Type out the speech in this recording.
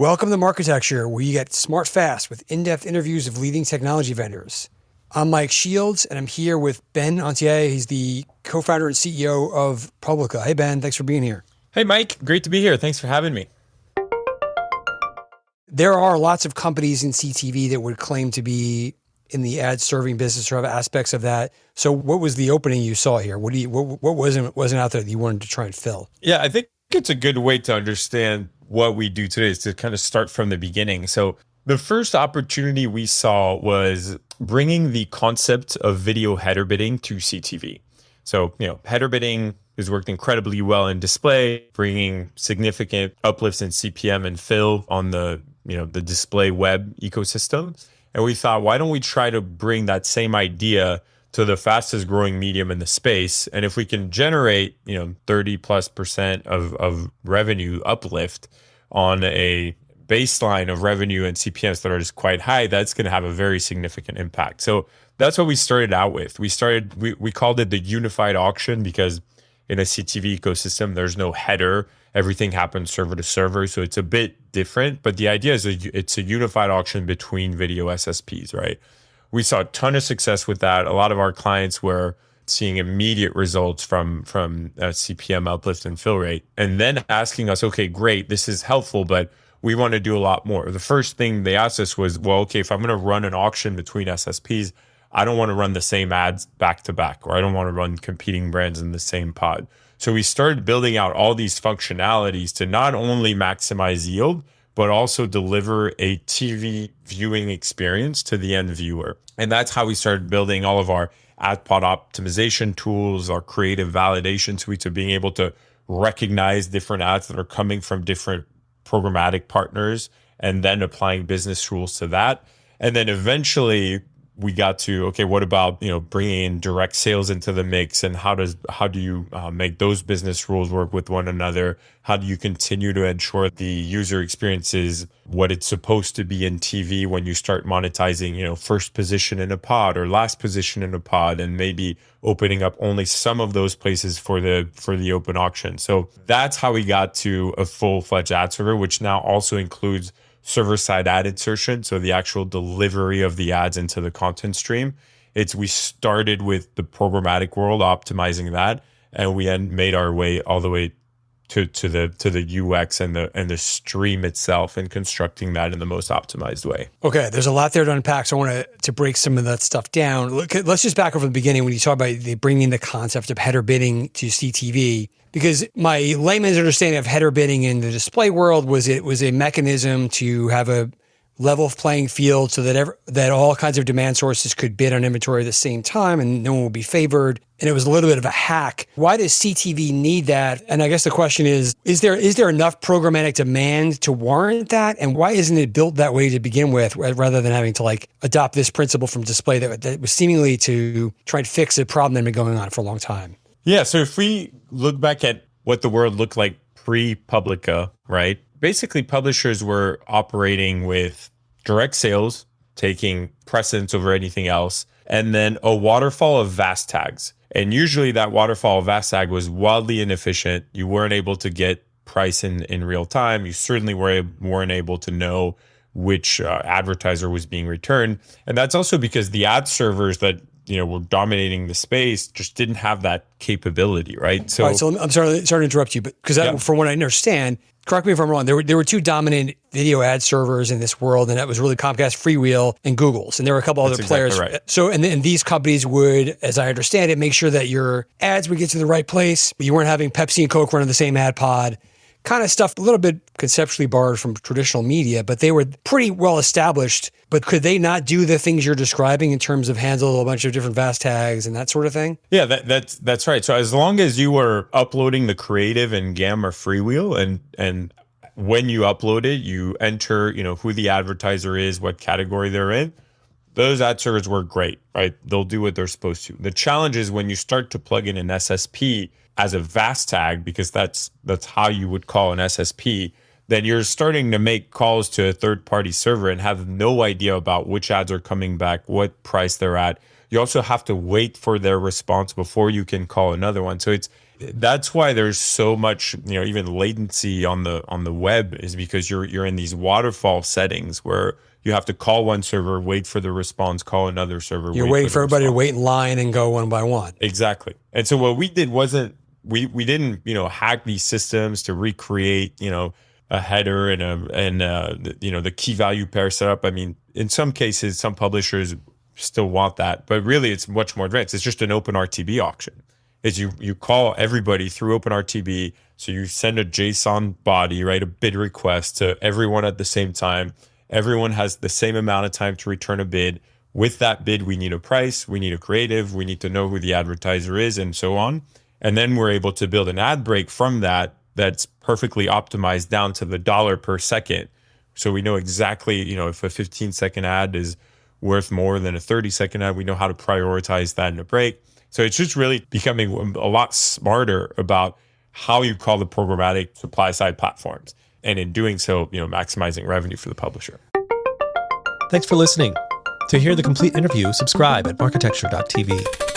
Welcome to Marketecture, where you get smart fast with in-depth interviews of leading technology vendors. I'm Mike Shields, and I'm here with Ben Antier. He's the co-founder and CEO of Publica. Hey, Ben, thanks for being here. Hey, Mike. Great to be here. Thanks for having me. There are lots of companies in CTV that would claim to be in the ad serving business or have aspects of that. So what was the opening you saw here? What wasn't out there that you wanted to try and fill? Yeah, I think it's a good way to understand what we do today is to kind of start from the beginning. So the first opportunity we saw was bringing the concept of video header bidding to CTV. So, header bidding has worked incredibly well in display, bringing significant uplifts in CPM and fill on the display web ecosystem. And we thought, why don't we try to bring that same idea to the fastest growing medium in the space? And if we can generate, 30+% of revenue uplift on a baseline of revenue and CPMs that are just quite high, that's going to have a very significant impact. So that's what we started out with. We called it the unified auction because in a CTV ecosystem, there's no header. Everything happens server to server. So it's a bit different, but the idea is it's a unified auction between video SSPs, right? We saw a ton of success with that. A lot of our clients were seeing immediate results from CPM uplift and fill rate, and then asking us, okay, great, this is helpful, but we want to do a lot more. The first thing they asked us was, well, okay, if I'm going to run an auction between SSPs, I don't want to run the same ads back to back, or I don't want to run competing brands in the same pod. So we started building out all these functionalities to not only maximize yield, but also deliver a TV viewing experience to the end viewer. And that's how we started building all of our ad pod optimization tools, our creative validation suites of being able to recognize different ads that are coming from different programmatic partners and then applying business rules to that. And then eventually we got to, okay, what about, bringing in direct sales into the mix, and how do you make those business rules work with one another? How do you continue to ensure the user experience is what it's supposed to be in TV when you start monetizing, first position in a pod or last position in a pod, and maybe opening up only some of those places for the open auction. So that's how we got to a full-fledged ad server, which now also includes server-side ad insertion, so the actual delivery of the ads into the content stream. We started with the programmatic world, optimizing that, and we then made our way all the way to the UX and the stream itself, and constructing that in the most optimized way. Okay, there's a lot there to unpack, so I want to break some of that stuff down. Let's just back up from the beginning when you talk about bringing the concept of header bidding to CTV. Because my layman's understanding of header bidding in the display world was it was a mechanism to have a level of playing field so that all kinds of demand sources could bid on inventory at the same time and no one would be favored. And it was a little bit of a hack. Why does CTV need that? And I guess the question is there enough programmatic demand to warrant that? And why isn't it built that way to begin with, rather than having to adopt this principle from display that was seemingly to try and fix a problem that had been going on for a long time? Yeah, so if we look back at what the world looked like pre-Publica, right? Basically, publishers were operating with direct sales, taking precedence over anything else, and then a waterfall of VAS tags. And usually that waterfall of VAS tag was wildly inefficient. You weren't able to get price in real time. You certainly weren't able to know which advertiser was being returned. And that's also because the ad servers that were dominating the space just didn't have that capability, right? So, I'm sorry to interrupt you, but because from what I understand, correct me if I'm wrong, there were two dominant video ad servers in this world, and that was really Comcast, Freewheel, and Google's, and there were a couple other players. Right. So, and these companies would, as I understand it, make sure that your ads would get to the right place, but you weren't having Pepsi and Coke running the same ad pod. Kind of stuff, a little bit conceptually borrowed from traditional media, but they were pretty well established. But could they not do the things you're describing in terms of handle a bunch of different VAS tags and that sort of thing? Yeah, that's right. So as long as you were uploading the creative in GAM or Freewheel, and when you upload it, you enter, who the advertiser is, what category they're in, those ad servers work great, right? They'll do what they're supposed to. The challenge is when you start to plug in an SSP as a VAS tag, because that's how you would call an SSP, then you're starting to make calls to a third-party server and have no idea about which ads are coming back, what price they're at. You also have to wait for their response before you can call another one. So That's why there's so much, even latency on the web, is because you're in these waterfall settings where you have to call one server, wait for the response, call another server. You're waiting for everybody to wait in line and go one by one. Exactly. And so what we did wasn't, we didn't, hack these systems to recreate, a header and the key value pair setup. I mean, in some cases, some publishers still want that, but really it's much more advanced. It's just an open RTB auction. Is you call everybody through OpenRTB. So you send a JSON body, right? A bid request to everyone at the same time. Everyone has the same amount of time to return a bid. With that bid, we need a price, we need a creative, we need to know who the advertiser is, and so on. And then we're able to build an ad break from that that's perfectly optimized down to the dollar per second. So we know exactly, if a 15-second ad is worth more than a 30-second ad, we know how to prioritize that in a break. So it's just really becoming a lot smarter about how you call the programmatic supply side platforms. And in doing so, maximizing revenue for the publisher. Thanks for listening. To hear the complete interview, subscribe at marketecture.tv.